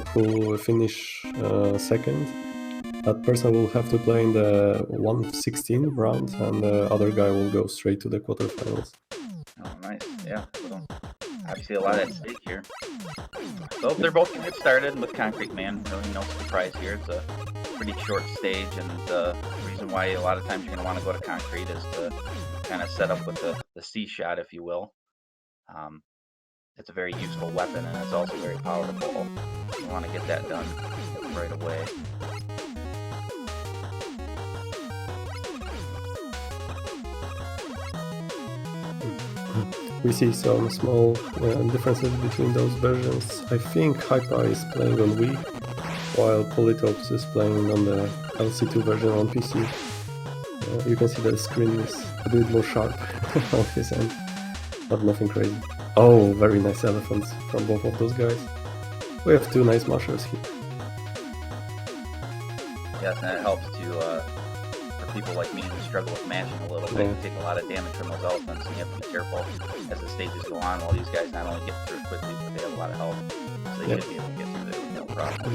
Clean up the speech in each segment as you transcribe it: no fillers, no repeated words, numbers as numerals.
who finish second, that person will have to play in the 1/16 round, and the other guy will go straight to the quarterfinals. Oh, nice. Yeah. So obviously, a lot at stake here. So they're both going to get started with Concrete Man. Really no surprise here. It's a pretty short stage, and the reason why a lot of times you're going to want to go to Concrete is to kind of set up with the C shot, if you will. It's a very useful weapon, and it's also very powerful. You want to get that done right away. We see some small differences between those versions. I think Hypa is playing on Wii, while Polytopes is playing on the LC2 version on PC. You can see the screen is a bit more sharp on his end, but nothing crazy. Oh, very nice elephants from both of those guys. We have two nice mushers here. Yes, and it helps to, for people like me who struggle with mashing a little bit, you take a lot of damage from those elephants, and you have to be careful as the stages go on. While these guys not only get through it quickly, but they have a lot of health, so they should be able to get through there with no problem.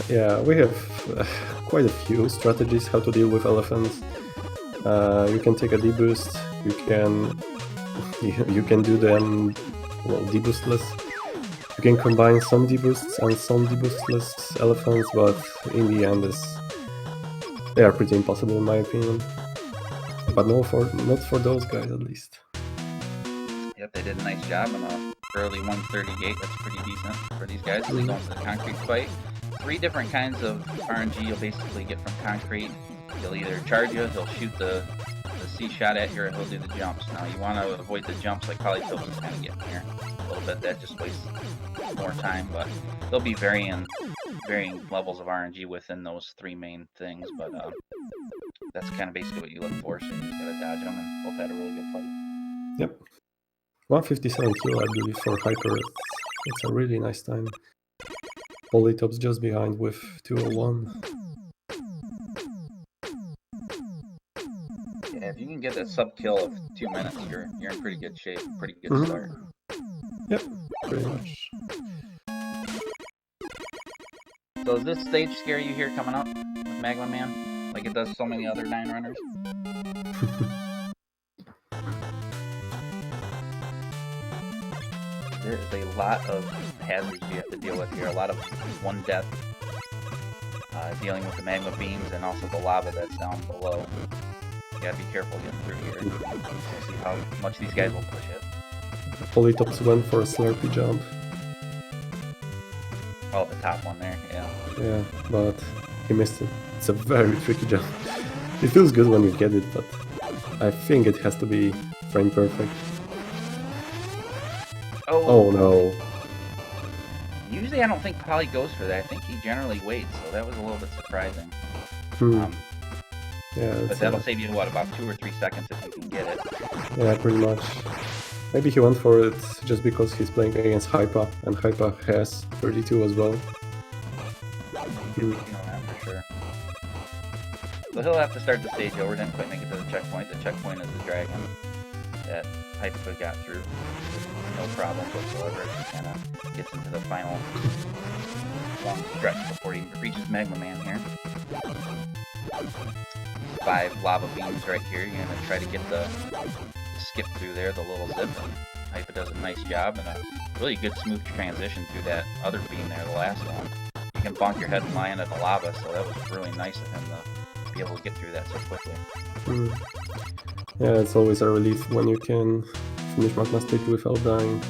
Yeah, we have quite a few strategies how to deal with elephants. You can take a deboost, you can do them, well, deboostless. You can combine some deboosts and some deboostless elephants, but in the end they are pretty impossible in my opinion. But not for those guys at least. Yep, they did a nice job on a early 138. That's pretty decent for these guys as they go into the Concrete fight. 3 different kinds of RNG you'll basically get from Concrete. He'll either charge you, he'll shoot the C shot at you, or he'll do the jumps. Now you want to avoid the jumps like Polytopes is kind of getting here a little bit. That just wastes more time, but there'll be varying levels of RNG within those 3 main things, but that's kind of basically what you look for, so you just gotta dodge them, and both had a really good fight. Yep. 157 kill, I believe, for Hyper. It's a really nice time. Polytopes just behind with 201. Yeah, if you can get that sub kill of 2 minutes, you're in pretty good shape, pretty good start. Yep, pretty much. So does this stage scare you here coming up with Magma Man, like it does so many other 9 runners? There is a lot of hazards you have to deal with here, a lot of 1 death, dealing with the magma beams and also the lava that's down below. You gotta be careful getting through here. We'll see how much these guys will push it. Polytopes went for a Slurpee jump. Oh, the top one there, yeah. Yeah, but he missed it. It's a very tricky jump. It feels good when you get it, but I think it has to be frame perfect. Oh no. Usually I don't think Poly goes for that. I think he generally waits, so that was a little bit surprising. Yeah, but that'll save you, what, about 2 or 3 seconds if you can get it. Yeah, pretty much. Maybe he went for it just because he's playing against Hypa, and Hypa has 32 as well. You know that for sure. So he'll have to start the stage over, didn't quite make it to the checkpoint. The checkpoint is the dragon that Hypa got through. No problem whatsoever. He kind of gets into the final long stretch before he reaches Magma Man here. 5 lava beams right here. You're going to try to get the skip through there, the little zip, and Hypa does a nice job and a really good smooth transition through that other beam there, the last one. You can bonk your head and lie into the lava, so that was really nice of him to be able to get through that so quickly. Yeah, it's always a relief when you can finish Magma Stage without dying.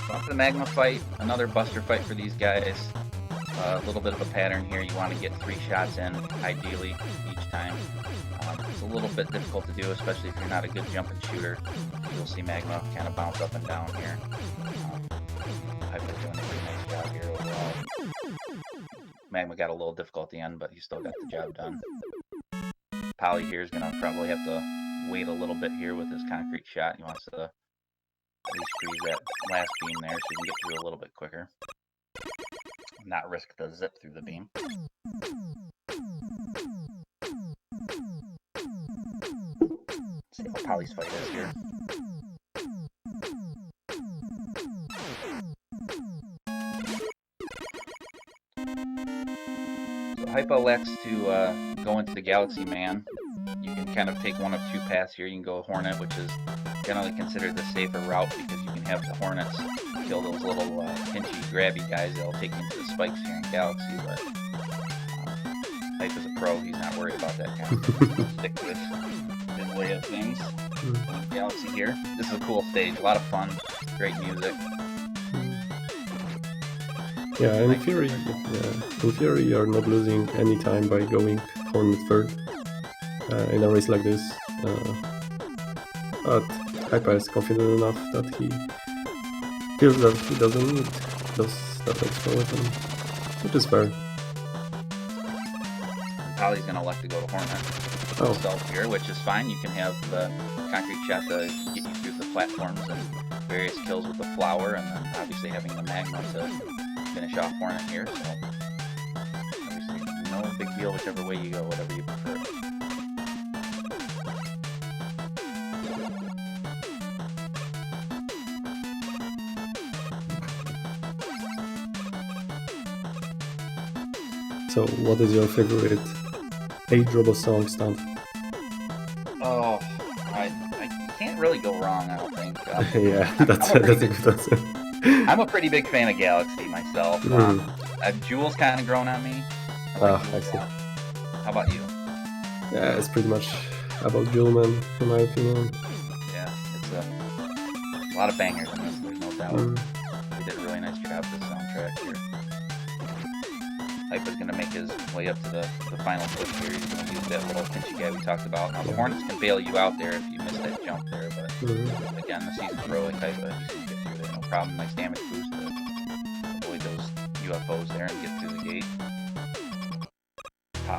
So after the Magma fight, another Buster fight for these guys. A little bit of a pattern here. You want to get 3 shots in, ideally, each time. It's a little bit difficult to do, especially if you're not a good jumping shooter. You'll see Magma kind of bounce up and down here. I've been doing a pretty nice job here overall. Magma got a little difficult at the end, but he still got the job done. Poly here is going to probably have to wait a little bit here with his concrete shot. He wants to at least freeze that last beam there so he can get through a little bit quicker. Not risk the zip through the beam. Let's see what Poly's fight is here. Hypo elects to go into the Galaxy Man. You can kind of take one of two paths here. You can go Hornet, which is generally considered the safer route because you can have the Hornets kill those little pinchy, grabby guys that'll take you into the spikes here in Galaxy. But Hype is a pro. He's not worried about that kind of thing. Stick to his way of things. Galaxy here. This is a cool stage. A lot of fun. Great music. Yeah, in theory, you're not losing any time by going Hornet third in a race like this. But Hyper is confident enough that he feels that he doesn't need that extra weapon, which is fair. Poly's going to elect to go to Hornet himself here, which is fine. You can have the concrete shot to get you through the platforms and various kills with the flower, and then obviously having the magma to finish off Hornet here. So obviously no big deal whichever way you go, whatever you prefer. So, what is your favorite 8 Robo song stunt? Oh, I can't really go wrong, I don't think. Yeah, that's a good answer. I'm a pretty big fan of Galaxy myself. Jules kind of grown on me. I see. How about you? Yeah, it's pretty much about Gm1, in my opinion. Yeah, it's a lot of bangers in this, there's no doubt. They did a really nice job with the soundtrack here. Hype is going to make his way up to the final push here. He's going to use that little pinchy guy we talked about. Now, the Hornets can bail you out there if you miss that jump there, but again, the season pro like Hype, he's going to get through there, no problem. Nice damage boost to avoid those UFOs there and get through the gate.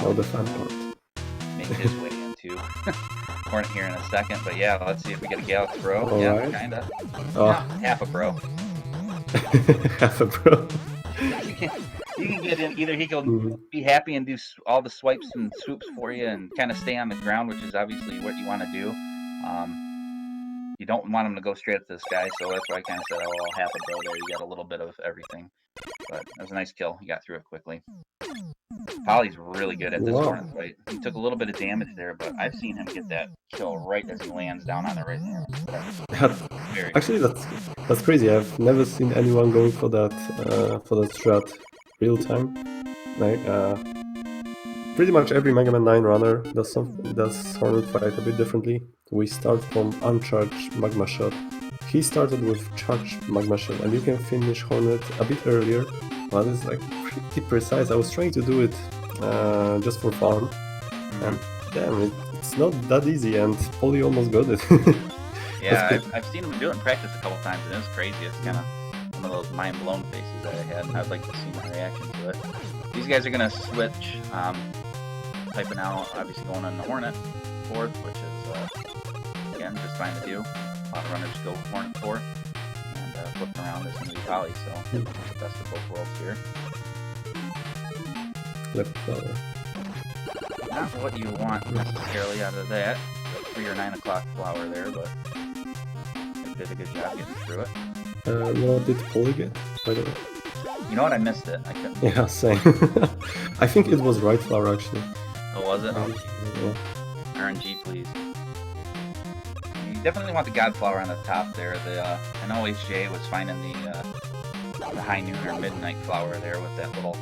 Oh, the fun part. Make his way into Hornet here in a second, but yeah, let's see if we get a Galaxy Bro. All yeah, right. kinda. Oh. No, half a bro. Half a bro. You can get in, either he can be happy and do all the swipes and swoops for you and kind of stay on the ground, which is obviously what you want to do. You don't want him to go straight up to the sky, so that's why I kind of said, oh, well, half a bro there. You got a little bit of everything. But that was a nice kill. He got through it quickly. Poly's really good at this Hornet fight. He took a little bit of damage there, but I've seen him get that kill right as he lands down on the right hand. Actually, that's crazy. I've never seen anyone going for that strat real time. Like pretty much every Mega Man 9 runner does Hornet fight a bit differently. We start from uncharged magma shot. He started with charged magma shot, and you can finish Hornet a bit earlier. But it's like pretty precise. I was trying to do it just for fun, and damn, it's not that easy. And Poly almost got it. Yeah, I've seen him do it in practice a couple times, and it was crazy. It's kind of one of those mind-blown faces that I had, and I'd like to see my reaction to it. These guys are going to switch. Typing out, obviously going on the Hornet fourth, which is, again, just fine to do. A lot of runners go Hornet fourth, and flipping around is going to be Poly, so the best of both worlds here. Left flower. Not what you want necessarily out of that. 3 or 9 o'clock flower there, but did a good job getting through it. What did Poly get, by the way? You know what? I missed it. I couldn't. Yeah, same. I think it was right flower actually. Oh, was it? Oh, yeah. RNG, please. You definitely want the Godflower on the top there. I know HJ was finding the high noon or midnight flower there with that little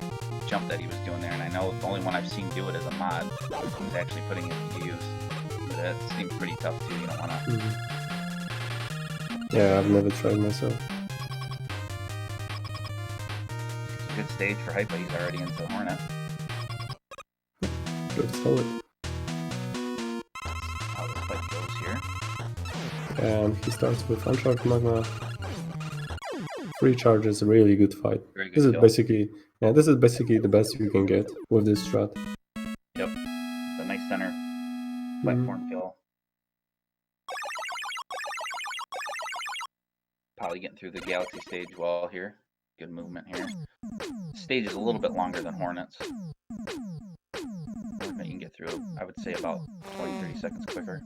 jump that he was doing there, and I know the only one I've seen do it as a mod was actually putting it to use. But that seems pretty tough too. You don't want to. Yeah, I've never tried myself. It's a good stage for Hypa. He's already into Hornet. Good, solid. How this fight goes here. And he starts with uncharged magma. 3 charges, really good fight. Very good This is kill. basically the best you can get with this strat. Yep. It's a nice center platform kill. Poly getting through the Galaxy stage well here. Good movement here. Stage is a little bit longer than Hornets. But you can get through, I would say, about 20-30 seconds quicker.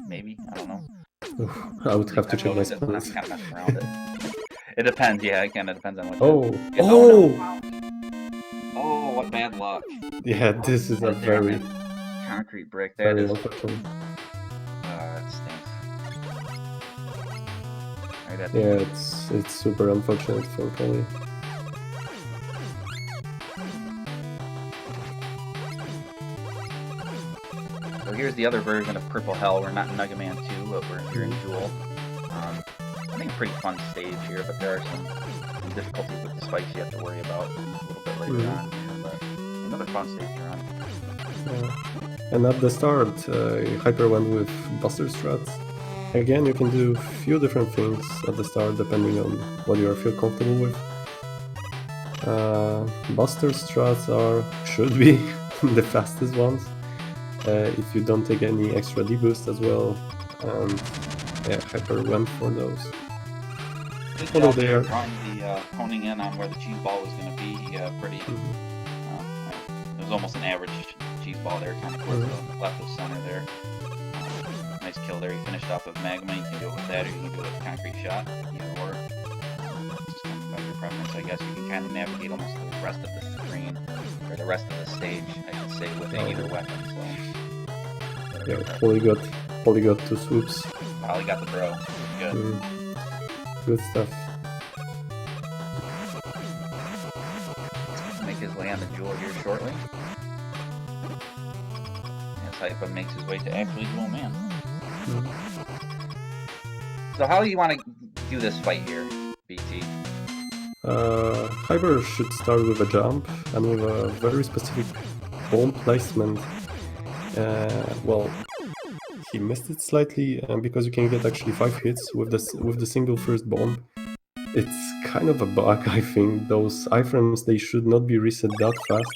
Maybe, I don't know. I would have to check my I'm spells. kind of messing around it. It depends, yeah, it kind of depends on what Oh! you... Oh! No. Oh, what bad luck. Yeah, this is a Right there, very, man. Concrete brick. That very is. unfortunate. That stinks. Right at the Yeah, it's super unfortunate for Poly. So here's the other version of Purple Hell. We're not in Mega Man 2, but we're here in Jewel. I think a pretty fun stage here, but there are some difficulties with the spikes you have to worry about a little bit later on here, but another fun stage to run. And at the start, Hyper went with Buster Struts. Again, you can do a few different things at the start depending on what you feel comfortable with. Buster Struts should be the fastest ones if you don't take any extra D-boost as well. And yeah, Hyper went for those. Although they are honing in on where the cheese ball was going to be, pretty. It was almost an average cheese ball there, kind of towards the left of center there. Nice kill there. He finished off with Magma. You can do it with that, or you can do it with Concrete Shot. Either or. Just kind of about your preference, I guess. You can kind of navigate almost the rest of the screen, or the rest of the stage, I should say, with either weapon. So. Yeah, Poly got 2 swoops. Poly got the bro. Good. Good stuff. Make his way on the Jewel here shortly. As Hypa makes his way to actually Jewel Man. So how do you want to do this fight here, BT? Hyper should start with a jump and with a very specific bomb placement. Well, he missed it slightly because you can get actually 5 hits with the single first bomb. It's kind of a bug, I think. Those iframes, they should not be reset that fast.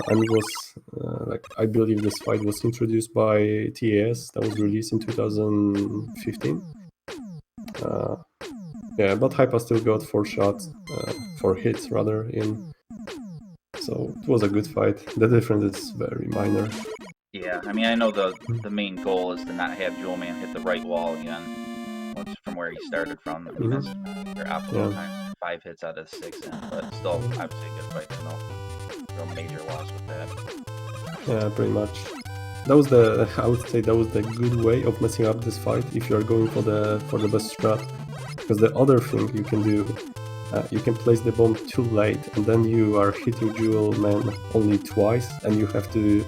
And it was, I believe this fight was introduced by TAS, that was released in 2015. Yeah, but Hypa still got 4 shots, 4 hits rather, in. So it was a good fight. The difference is very minor. Yeah, I mean, I know the main goal is to not have Jewel Man hit the right wall again, which from where he started from. I mean, that's their optimal time. 5 hits out of 6 in, but still, I would say a good fight. There's no real major loss with that. Yeah, pretty much. I would say that was the good way of messing up this fight if you are going for the best strat. Because the other thing you can do, you can place the bomb too late, and then you are hitting Jewel Man only twice, and you have to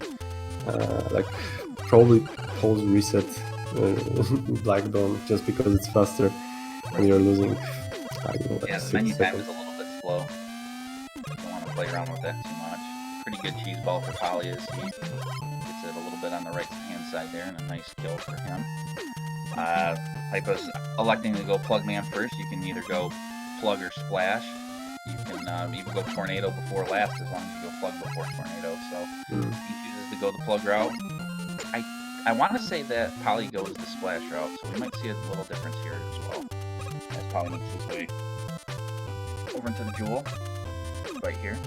probably pause reset Black Dawn just because it's faster, and you're losing. I don't know, like 6 menu time seconds. is a little bit slow. Don't want to play around with that too much. Pretty good cheese ball for Poly as he gets it a little bit on the right hand side there, and a nice kill for him. Hypa's electing to go Plug Man first. You can either go Plug or Splash. You can even go Tornado before last as long as you go Plug before Tornado. So he chooses to go the Plug route. I want to say that Poly goes the Splash route, so we might see a little difference here as well. As Poly makes his way over into the Jewel right here.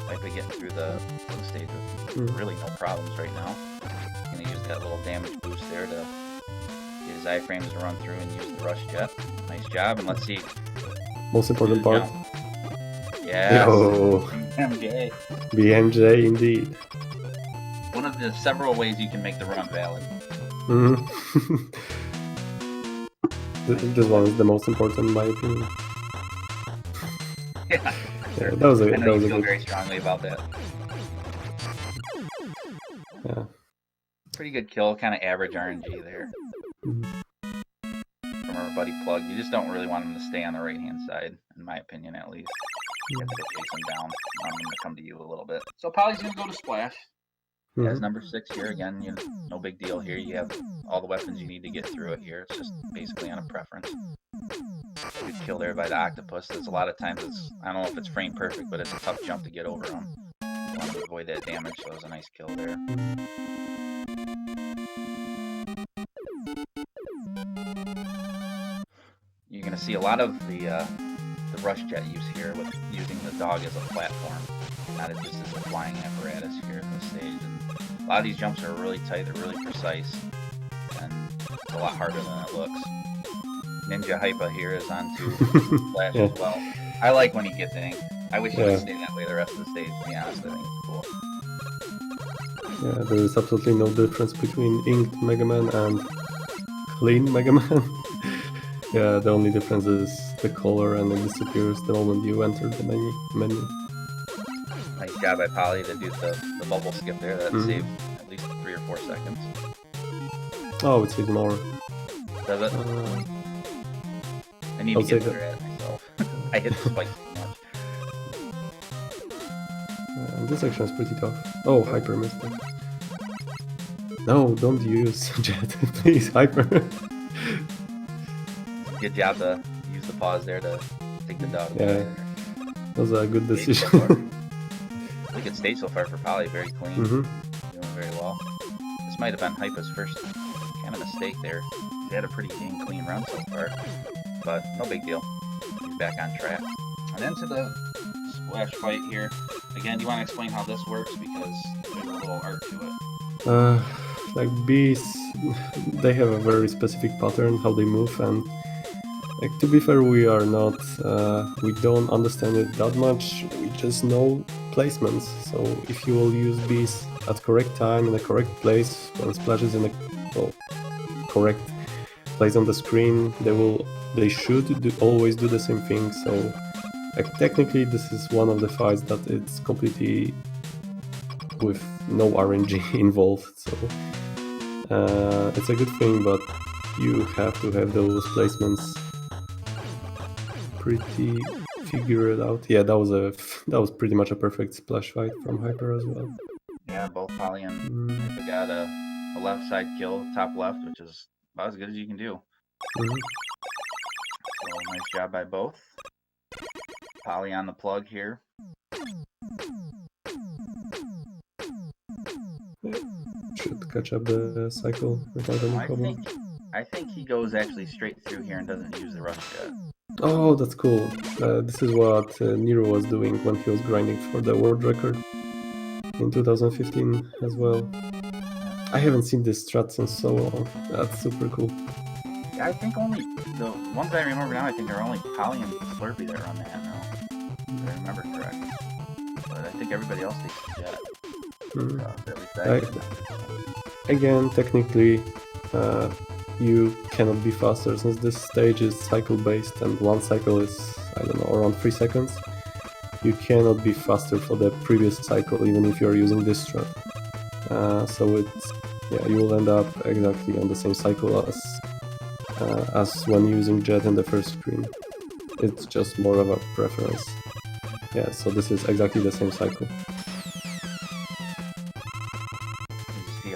Hypa getting through the stage with really no problems right now. Gonna use that little damage boost there to get his iframes to run through and use the rush jet. Nice job, and let's see. Most important part. Yes. Yo. MJ. BMJ indeed. One of the several ways you can make the run valid. This one is the most important in my opinion. Yeah. Yeah, that was a I know you good. feel very strongly about that. Yeah. Pretty good kill, kind of average RNG there. From our buddy Plug. You just don't really want him to stay on the right hand side, in my opinion at least. You have to go chase him down. You want him to come to you a little bit. So Poly's gonna go to Splash. As number 6 here, again, no big deal here. You have all the weapons you need to get through it here. It's just basically on a preference. Good kill there by the Octopus. There's a lot of times I don't know if it's frame perfect, but it's a tough jump to get over him. You want to avoid that damage, so it was a nice kill there. You're going to see a lot of the rush jet use here with using the dog as a platform, not just as a flying apparatus here in the stage. And a lot of these jumps are really tight, they're really precise, and it's a lot harder than it looks. Ninja Hypa here is onto Flash Yeah. as well. I like when he gets inked. I wish he Yeah. would stay that way the rest of the stage, to be honest. I think it's cool. Yeah, there is absolutely no difference between inked Mega Man and clean Mega Man. Yeah, the only difference is the color, and it disappears the moment you enter the menu. Nice job by Poly to do the bubble skip there. That Mhm. saved at least 3 or 4 seconds. Oh, it's even more. Does it? I need I'll to get save better at it myself. I hit the spikes too much. This section is pretty tough. Oh, Hyper missed it. No, don't use Jet, please, Hyper. Good job to use the pause there to take the dog. Yeah, that was a good decision. Really good stage so far for Poly. Very clean. Mm-hmm. Doing very well. This might have been Hypa's first kind of mistake there. He had a pretty dang clean run so far, but no big deal. He's back on track. And into the splash fight here. Again, do you want to explain how this works, because there's a little art to it? Like bees, they have a very specific pattern how they move, and like, to be fair, we are not, we don't understand it that much. We just know placements. So if you will use bees at correct time in the correct place, when splashes in the correct place on the screen, they should always do the same thing. So like, technically, this is one of the fights that it's completely with no RNG involved. So it's a good thing, but you have to have those placements pretty figured out. Yeah, that was pretty much a perfect splash fight from Hyper as well. Yeah, both Poly and Hypa got a left side kill, top left, which is about as good as you can do. So nice job by both. Poly on the plug here. Should catch up the cycle without any problem. I think he goes actually straight through here and doesn't use the rush jet. Oh, that's cool. This is what Nero was doing when he was grinding for the world record in 2015 as well. I haven't seen this strat since so long. That's super cool. Yeah, I think only the ones I remember now, I think are only Poly and Slurpee that run that now, if I remember correctly. But I think everybody else takes the jet. Again, technically, you cannot be faster since this stage is cycle based, and one cycle is, I don't know, around 3 seconds. You cannot be faster for the previous cycle even if you're using this strat. So it's, yeah, you will end up exactly on the same cycle as when using Jet in the first screen. It's just more of a preference. Yeah, so this is exactly the same cycle.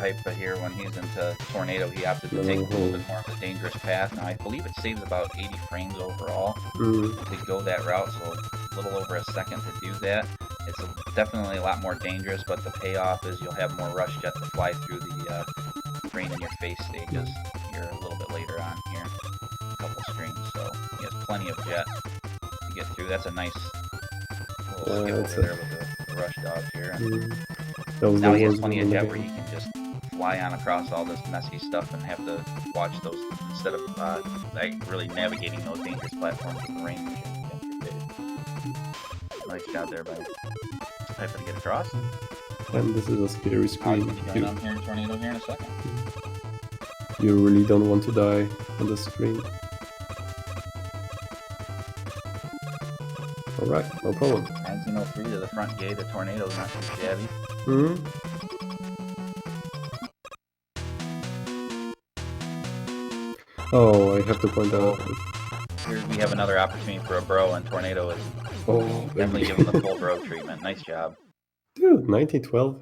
Hypa here when he's into Tornado, he opted to take a little bit more of the dangerous path. Now I believe it saves about 80 frames overall to go that route, so a little over a second to do that. It's definitely a lot more dangerous, but the payoff is you'll have more rush jet to fly through the rain in your face stages here a little bit later on here, a couple screens. So he has plenty of jet to get through. That's a nice little skip over there with the rush dog here. And now he has plenty of jet where he can just fly on across all this messy stuff and have to watch those instead of like really navigating those dangerous platforms with the rain. Nice job there by Hypa to get across. And this is a scary screen. I'm hearing Tornado here in a second. You really don't want to die on the screen. Alright, no problem. 1903 to the front gate. The Tornado's not too shabby. Oh, I have to point out. Here we have another opportunity for a bro, and Tornado is definitely giving the full bro treatment. Nice job. Dude, 1912,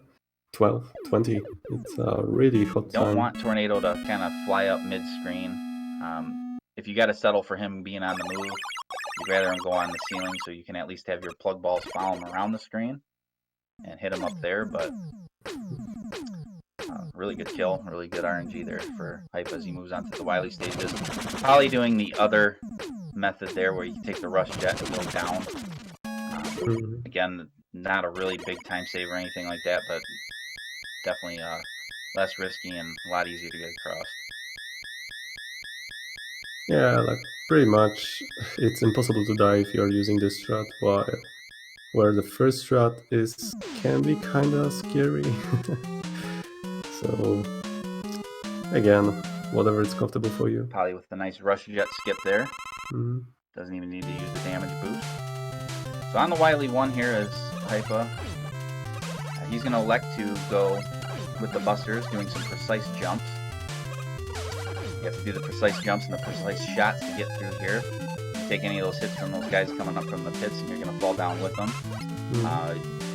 12, 20. It's a really hot time. Don't want Tornado to kind of fly up mid-screen. If you got to settle for him being on the move, you'd rather him go on the ceiling so you can at least have your plug balls follow him around the screen and hit him up there, but really good kill, really good RNG there for Hypa as he moves on to the Wily stages. Probably doing the other method there where you take the rush jet and go down. Again, not a really big time save or anything like that, but definitely less risky and a lot easier to get across. Yeah, like pretty much, it's impossible to die if you're using this strat, where the first strat can be kinda scary. So, again, whatever is comfortable for you. Probably with the nice rush jet skip there. Mhm. Doesn't even need to use the damage boost. So on the Wily 1 here is Hypa. He's going to elect to go with the busters, doing some precise jumps. You have to do the precise jumps and the precise shots to get through here. You take any of those hits from those guys coming up from the pits and you're going to fall down with them.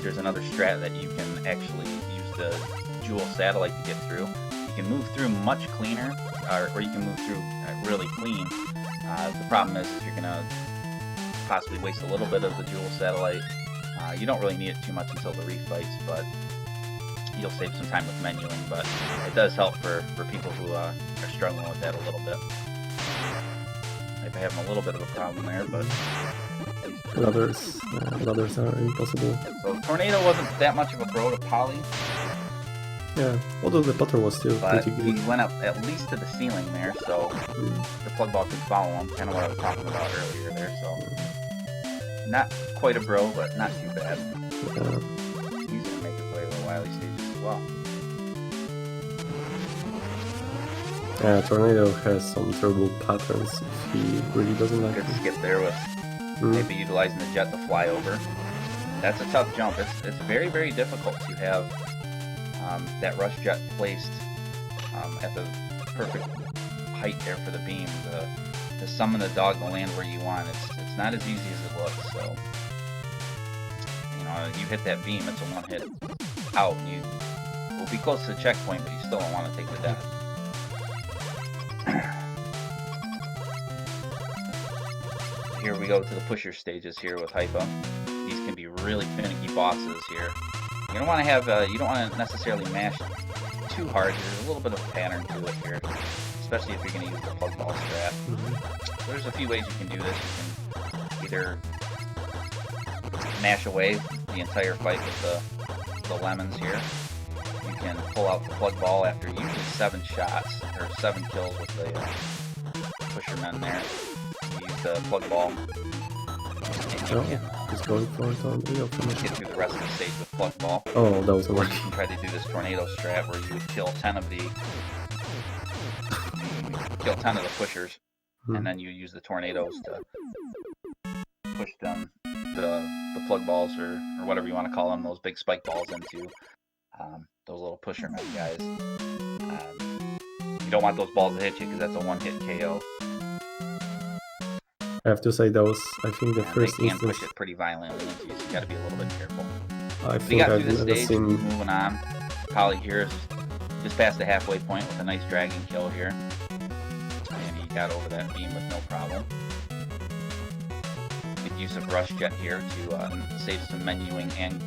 There's another strat that you can actually use the Jewel satellite to get through. You can move through much cleaner, or you can move through really clean. The problem is you're going to possibly waste a little bit of the Jewel satellite. You don't really need it too much until the refights, but you'll save some time with menuing, but it does help for people who are struggling with that a little bit. Maybe having a little bit of a problem there, but Others are impossible. So Tornado wasn't that much of a bro to Poly. Yeah, although the putter was still But pretty good. he went up at least to the ceiling there, so the plug ball could follow him. Kind of what I was talking about earlier there, so not quite a bro, but not too bad. He's gonna make his way to the Wily stages as well. Yeah, Tornado has some terrible patterns if he really doesn't like Good it. skip there with maybe utilizing the jet to fly over. That's a tough jump. It's very, very difficult to have that rush jet placed at the perfect height there for the beam to summon the dog to land where you want. It's not as easy as it looks. So you hit that beam, it's a one hit out, and you will be close to the checkpoint, but you still don't want to take the death. Here we go to the pusher stages here with Hypa. These can be really finicky bosses here. You don't want to have you don't want to necessarily mash too hard. There's a little bit of a pattern to it here, especially if you're going to use the plug ball strat. So there's a few ways you can do this. You can either mash away the entire fight with the lemons here. You can pull out the plug ball after usually 7 shots or 7 kills with the pushermen there. You use the plug ball. He's going for it on the finish. Get through the rest of the stage with plug ball. Oh, that was Or unlucky. you can try to do this tornado strat where you would kill 10 of the pushers, and then you use the tornadoes to push them the plug balls or whatever you want to call them, those big spike balls into those little pushermen guys. You don't want those balls to hit you because that's a one-hit KO. I have to say that was, I think, the first they can instance. push it pretty violently into you, so you got to be a little bit careful. I We think got I've through this never stage, seen. moving on. Poly here is just past the halfway point with a nice dragon kill here. And he got over that beam with no problem. Good use of Rush Jet here to save some menuing and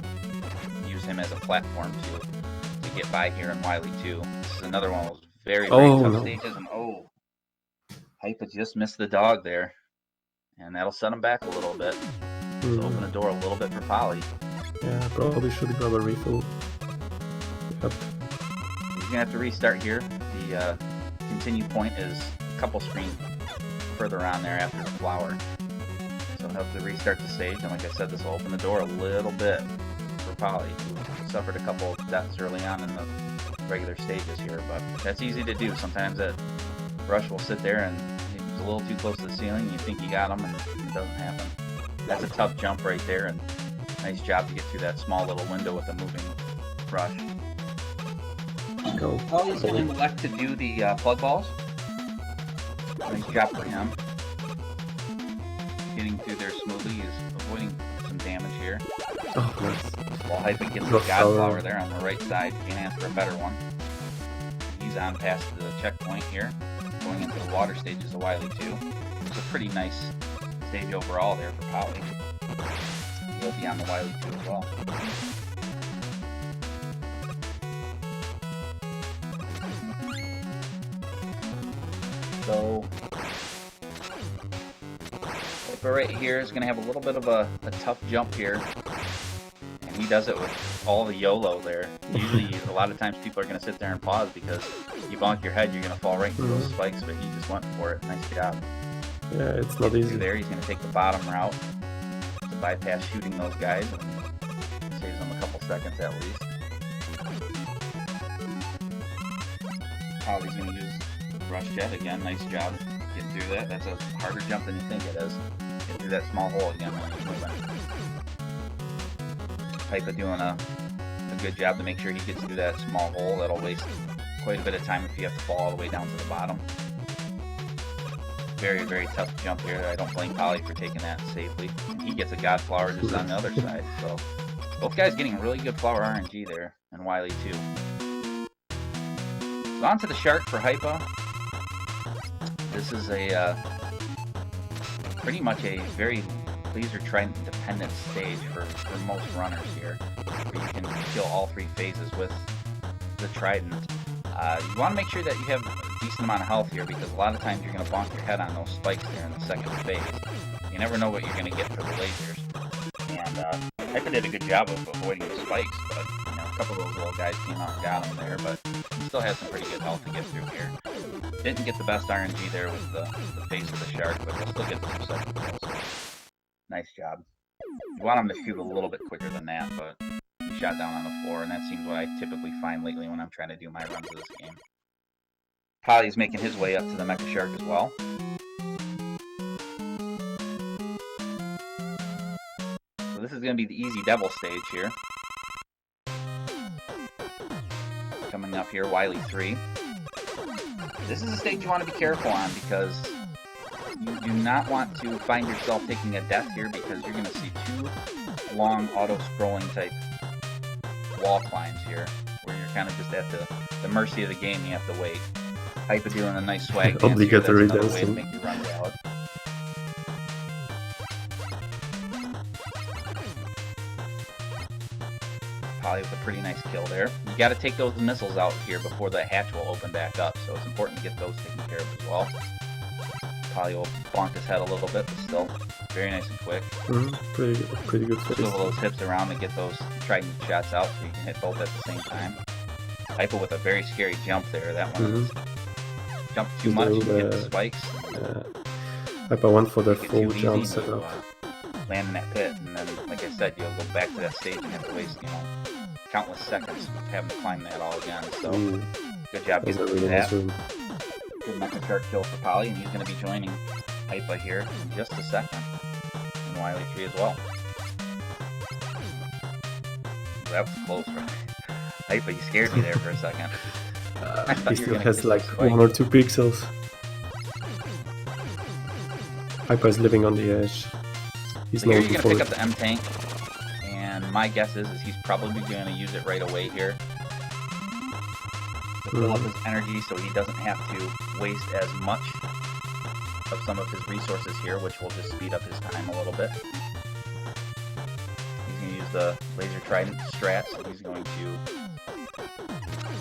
use him as a platform to get by here in Wily 2. This is another one of those very, very tough stages, and Hypa just missed the dog there. And that'll set him back a little bit. So open the door a little bit for Poly. Yeah, probably should grab a refill. Yep. He's gonna have to restart here. The continue point is a couple screens further on there after the flower. So he'll have to restart the stage, and like I said, this will open the door a little bit for Poly, who suffered a couple deaths early on in the regular stages here, but that's easy to do. Sometimes that rush will sit there and he's a little too close to the ceiling, and you think you got him, and it doesn't happen. That's a tough jump right there, and nice job to get through that small little window with a moving rush. Poly's going to elect to do the plug balls. Nice job for him. Getting through there smoothly. He's avoiding some damage here. Oh, nice. While Hypa gets the Godflower there on the right side. Can't ask for a better one. He's on past the checkpoint here. Going into the water stages of Wily 2. It's a pretty nice stage overall there for Poly. He'll be on the Wily 2 as well. So, Hypa right here is going to have a little bit of a tough jump here. And he does it with all the YOLO there. Usually, a lot of times people are going to sit there and pause because you bonk your head, you're going to fall right into those spikes, but he just went for it. Nice job. Yeah, it's not easy. There, he's going to take the bottom route to bypass shooting those guys. Saves them a couple seconds at least. Holly's going to use rush jet again. Nice job getting through that. That's a harder jump than you think it is. Get through that small hole again when he's moving. Hypa doing a good job to make sure he gets through that small hole. That'll waste quite a bit of time if you have to fall all the way down to the bottom. Very, very tough jump here. I don't blame Poly for taking that safely. And he gets a God Flower just on the other side. So both guys getting really good flower RNG there, and Wiley too. So on to the Shark for Hypa. This is a pretty much a very laser trident dependent stage for most runners here, where you can kill all 3 phases with the trident. You want to make sure that you have a decent amount of health here, because a lot of times you're going to bonk your head on those spikes there in the second phase. You never know what you're going to get for the lasers. And Hypa did a good job of avoiding the spikes, but you know, a couple of those little guys came out and got him there, but he still has some pretty good health to get through here. Didn't get the best RNG there with the face of the Shark, but he'll still get through second kills. Nice job. You want him to shoot a little bit quicker than that, but he shot down on the floor, and that seems what I typically find lately when I'm trying to do my runs of this game. Poly's making his way up to the Mecha Shark as well. So this is going to be the Easy Devil stage here. Coming up here, Wiley 3. This is a stage you want to be careful on, because you do not want to find yourself taking a death here, because you're going to see 2 long auto-scrolling type wall climbs here, where you're kind of just at the mercy of the game. You have to wait. Hypa doing a nice swag dance here. That's another way to make your run valid. Poly with a pretty nice kill there. You got to take those missiles out here before the hatch will open back up, so it's important to get those taken care of as well. Poly will bonk his head a little bit, but still very nice and quick. Pretty good face. Swivel those hips around to get those trident shots out so you can hit both at the same time. Hypa with a very scary jump there. That one jumped too much and hit the spikes. Hypa went for the full jump setup. Land in that pit, and then, like I said, you'll go back to that stage and have to waste, you know, countless seconds having to climb that all again. So, good job getting through that. Good Mecha Shark kill for Poly, and he's going to be joining Hypa here in just a second. And Wiley 3 as well. That was close, right? Hypa, you scared me there for a second. He still has like 1 or 2 pixels. Hypa is living on the edge. He's so here you're going to pick up the M tank, and my guess is he's probably going to use it right away here to fill up his energy, so he doesn't have to waste as much of some of his resources here, which will just speed up his time a little bit. He's going to use the laser trident strat, so he's going to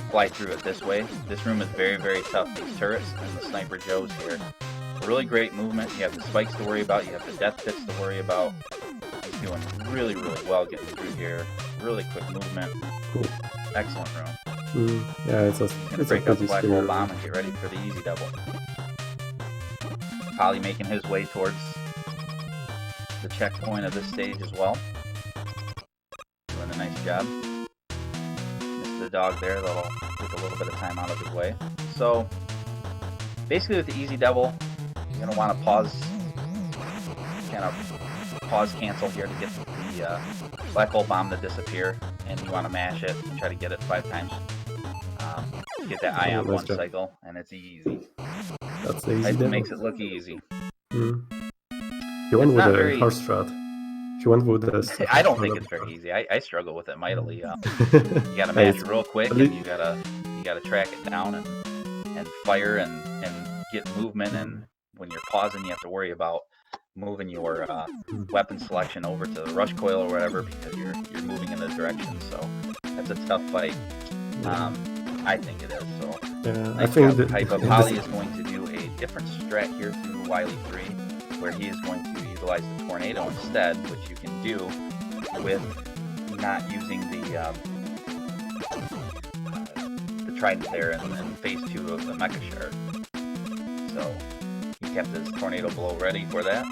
fly through it this way. This room is very, very tough. These turrets and the Sniper Joes here. Really great movement. You have the spikes to worry about. You have the death pits to worry about. He's doing really, really well getting through here. Really quick movement. Cool. Excellent room. Yeah, it's going to break up the black hole bomb and get ready for the Easy Double. Poly making his way towards the checkpoint of this stage as well. Doing a nice job. Missed the dog there. That'll take a little bit of time out of his way. So, basically with the Easy Double, you're going to want to pause cancel here to get the black hole bomb to disappear, and you want to mash it and try to get it 5 times. Get that ion 1 cycle, and it's easy. That's the Easy Double. Makes it look easy. He went with a horse strat. He went with the I don't think it's very easy. I struggle with it mightily. You got to mash it real quick, and you gotta track it down and fire and get movement, and when you're pausing you have to worry about moving your weapon selection over to the rush coil or whatever, because you're moving in the direction. So that's a tough fight. I think it is. So yeah, nice I think that Hypa. Poly is going to do a different strat here through Wiley 3, where he is going to utilize the tornado instead, which you can do with not using the trident there in phase 2 of the Mecha Shark. So he kept his tornado blow ready for that.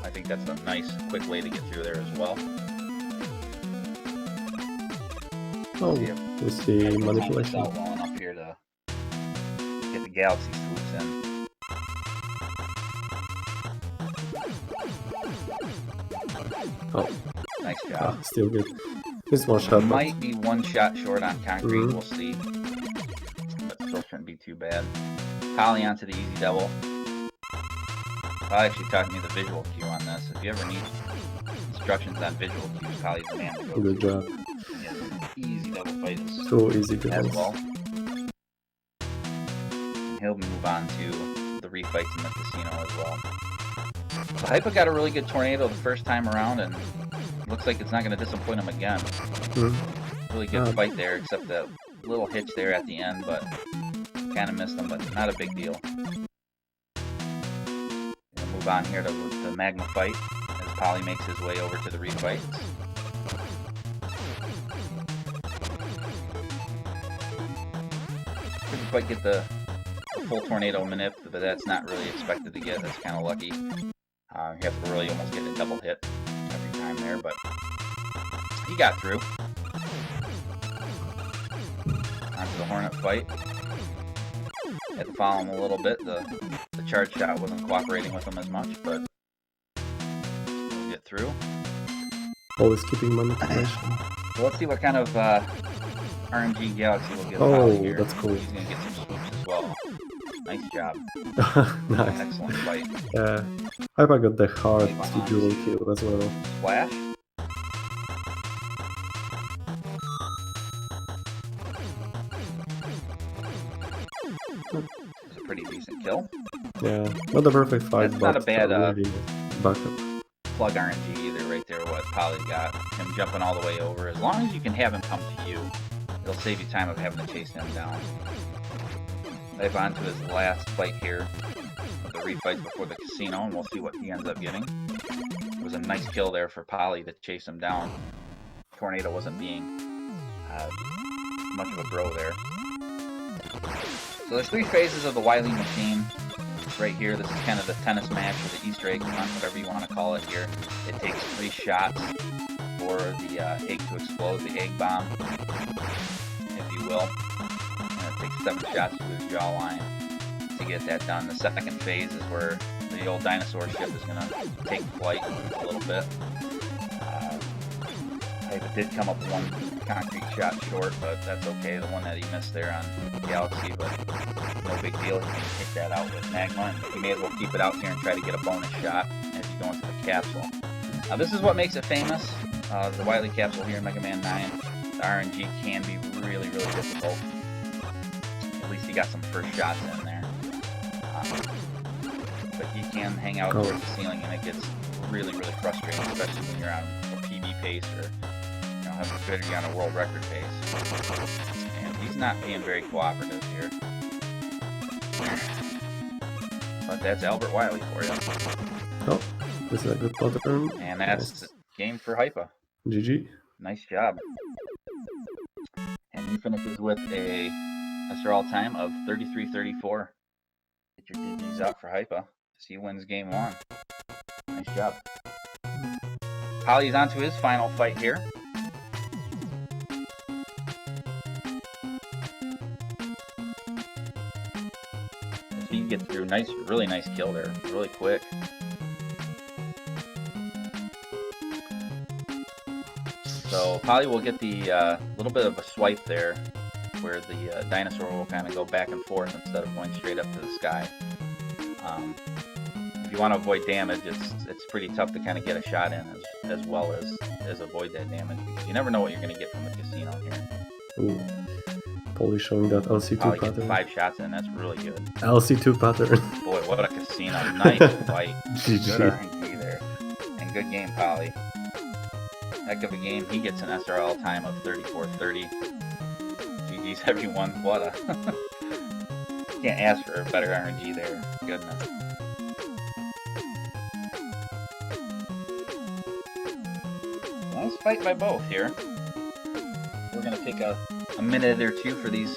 I think that's a nice, quick way to get through there as well. Oh, we see manipulation. Out well enough here to get the galaxy swoops in. Oh, nice job. Still good. This one shot might be one shot short on concrete. We'll see, but still shouldn't be too bad. Poly onto the easy double. I'll actually talk me the visual cue on this. If you ever need instructions on visual cues, Poly's the man to go. Good job. Easy double fight is so easy to as well. And he'll move on to the refights in the casino as well. So Hypa got a really good tornado the first time around, and looks like it's not going to disappoint him again. Really good fight there, except that little hitch there at the end, but kind of missed him, but not a big deal. We'll move on here to the magma fight as Poly makes his way over to the refights. Couldn't quite get the full tornado manip, but that's not really expected to get. That's kind of lucky. You have to really almost get a double hit every time there, but he got through. Onto the Hornet fight. Had to follow him a little bit. The charge shot wasn't cooperating with him as much, but we'll get through. Always keeping manipulation. So let's see what kind of RNG Galaxy will get. Oh, here. That's cool. He's gonna get some swoops as well. Nice job. Nice. Excellent fight. Yeah. Hypa got the hard visual kill as well. Splash. It's a pretty decent kill. Yeah, not a perfect fight, That's but not a bad really backup. plug RNG either right there, what Poly got. Him jumping all the way over. As long as you can have him come to you, it'll save you time of having to chase him down. Dive on to his last fight here. The refights before the casino, and we'll see what he ends up getting. It was a nice kill there for Poly to chase him down. Tornado wasn't being much of a bro there. So there's 3 phases of the Wily machine. Right here, this is kind of the tennis match or the Easter egg hunt, whatever you want to call it here. It takes 3 shots for the egg to explode, the egg bomb, if you will. And it takes 7 shots to his jawline to get that done. The second phase is where the old dinosaur ship is going to take flight a little bit. It did come up 1 concrete shot short, but that's okay. The one that he missed there on Galaxy, but no big deal. He can hit that out with Magma, and he may as well keep it out here and try to get a bonus shot as you go into the capsule. Now this is what makes it famous. The Wily capsule here in Mega Man 9. The RNG can be really, really difficult. At least he got some first shots in there. But he can hang out towards the ceiling, and it gets really, really frustrating, especially when you're on a PB pace or have to be on a world record pace. And he's not being very cooperative here. But that's Albert Wily for you. Oh, this is a good pattern. And that's the game for Hypa. GG. Nice job. And he finishes with a SRL time of 33:34. Get your GGs out for Hypa. He wins game 1. Nice job. Poly's on to his final fight here. He gets through. Nice, really nice kill there. Really quick. So Poly will get the little bit of a swipe there, where the dinosaur will kind of go back and forth instead of going straight up to the sky. If you want to avoid damage, it's pretty tough to kind of get a shot in as well as avoid that damage, because you never know what you're going to get from the casino here. Ooh. Poly showing that LC2 Poly pattern. gets 5 shots in, that's really good. LC2 pattern. Boy, what a casino. Nice fight. GG. Good RNG there. And good game, Poly. Heck of a game. He gets an SRL time of 34:30. GG's everyone. What a... Can't ask for a better RNG there. Goodness. Nice fight by both here. We're going to take a minute or two for these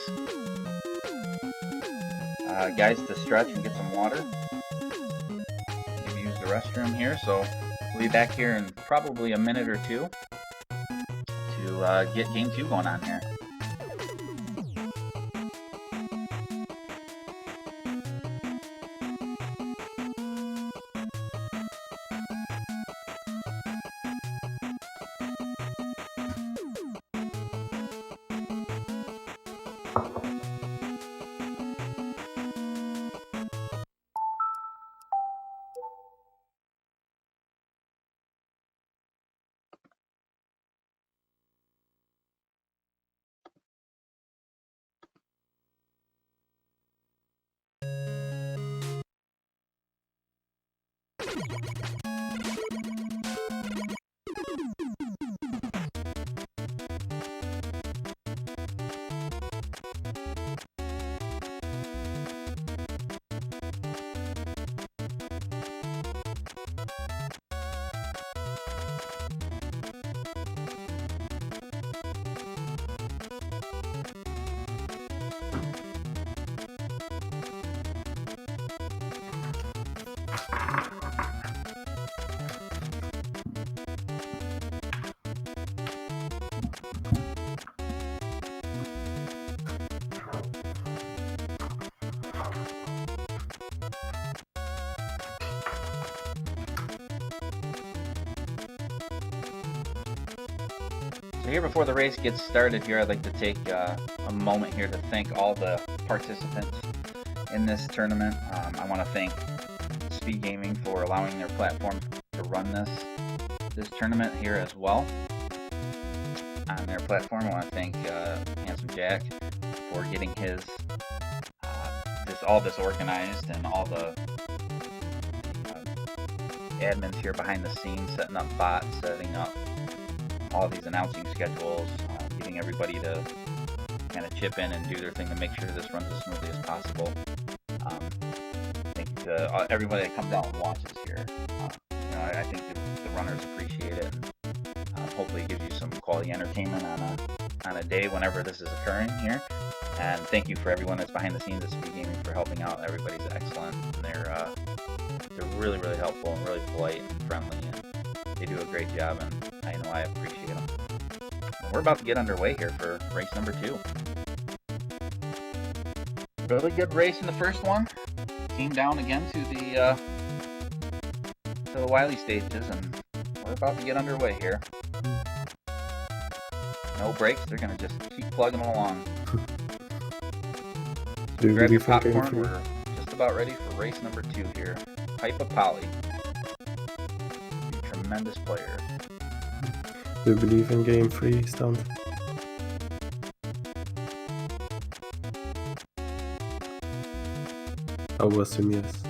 guys to stretch and get some water. restroom here, so we'll be back here in probably a minute or two to get game 2 going on here. So here before the race gets started here, I'd like to take a moment here to thank all the participants in this tournament. I want to thank SpeedGaming for allowing their platform to run this tournament here as well on their platform. I want to thank Handsome Jack for getting his all this organized, and all the admins here behind the scenes, setting up bots, setting up all these announcing schedules, getting everybody to kind of chip in and do their thing to make sure this runs as smoothly as possible. Thank you to everybody that comes out and watches here. I think the runners appreciate it, and hopefully it gives you some quality entertainment on a day whenever this is occurring here. And thank you for everyone that's behind the scenes at SpeedGaming for helping out. Everybody's excellent, and they're really, really helpful and really polite and friendly, and they do a great job, and I know I appreciate them. And we're about to get underway here for race number 2. Really good race in the first one. Came down again to the Wiley stages, and we're about to get underway here. No brakes, they're gonna just keep plugging along. Grab your popcorn, we're just about ready for race number 2 here. Hypa Poly. Tremendous players. Do you believe in game 3 stunt? I will assume yes.